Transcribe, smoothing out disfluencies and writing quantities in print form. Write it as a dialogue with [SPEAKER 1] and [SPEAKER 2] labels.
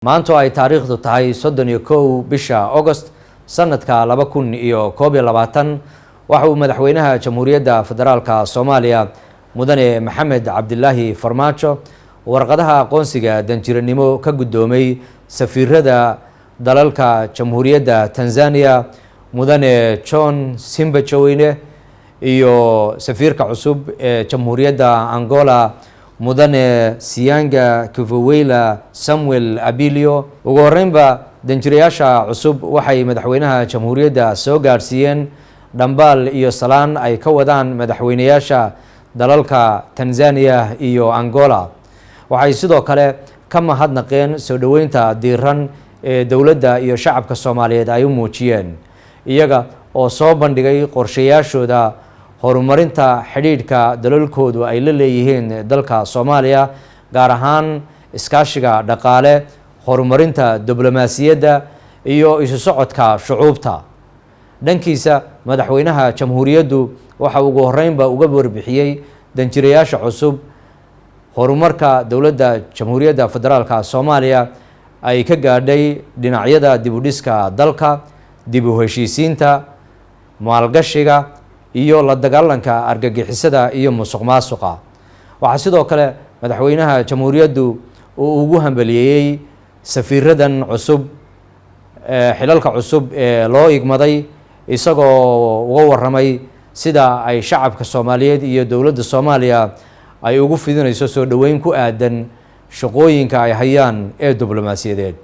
[SPEAKER 1] maanta ay taariikhdu tahay 31 bisha August sanadka 2021 waxa uu madaxweynaha Jamhuuriyadda Federaalka Soomaaliya mudane Maxamed Cabdilaahi Farmaajo warqadaha aqoonsiga danjiranimo ka gudoomay safiirada dalalka Jamhuuriyadda Tanzania mudane John Simbachawene iyo safiirka cusub ee Jamhuuriyadda Angola mudane Sianga Kivowela Samuel Abilio ugu horeynba danjirayaasha cusub waxay madaxweynaha Jamhuuriyadda soo gaarsiiyeen dhambaal iyo salaan ay ka wadaan madaxweynayaasha dalalka Tanzania iyo Angola waxay sidoo kale ka mahadnaqeen soo dhaweynta diiran ee dawladda iyo shacabka Soomaaliyeed ay u muujiyeen iyaga oo soo bandhigay qorshayaashooda horumarinta xidhiidhka dalalkoodu ay la leeyihiin dalka Soomaaliya gaar ahaan iskaashiga dhaqaale horumarinta diblomaasiyadda iyo isu socodka shucuubta dhankiisa madaxweynaha jamhuuriyaddu waxa ugu horeynba uga warbixiyay danjirayaasha cusub horumarka dawladda Jamhuuriyadda Federaalka Soomaaliya ay ka gaadhay dhinacyada dib u dhiska dalka dib u heshiisiinta maalgashiga iyo la dagaalanka argagixisada iyo musuqmaasuqa waxa sidoo kale madaxweynaha jamhuuriyaddu uu ugu hambaliyay safiiradan cusub xilalka cusub ee loo igmaday isagoo uga waramay sida ay shacabka Soomaaliyeed iyo dawladda Soomaaliya ay ugu fidinayso soo dhaweyn ku aadan shaqooyinka ay hayaan ee diblomaasiyadeed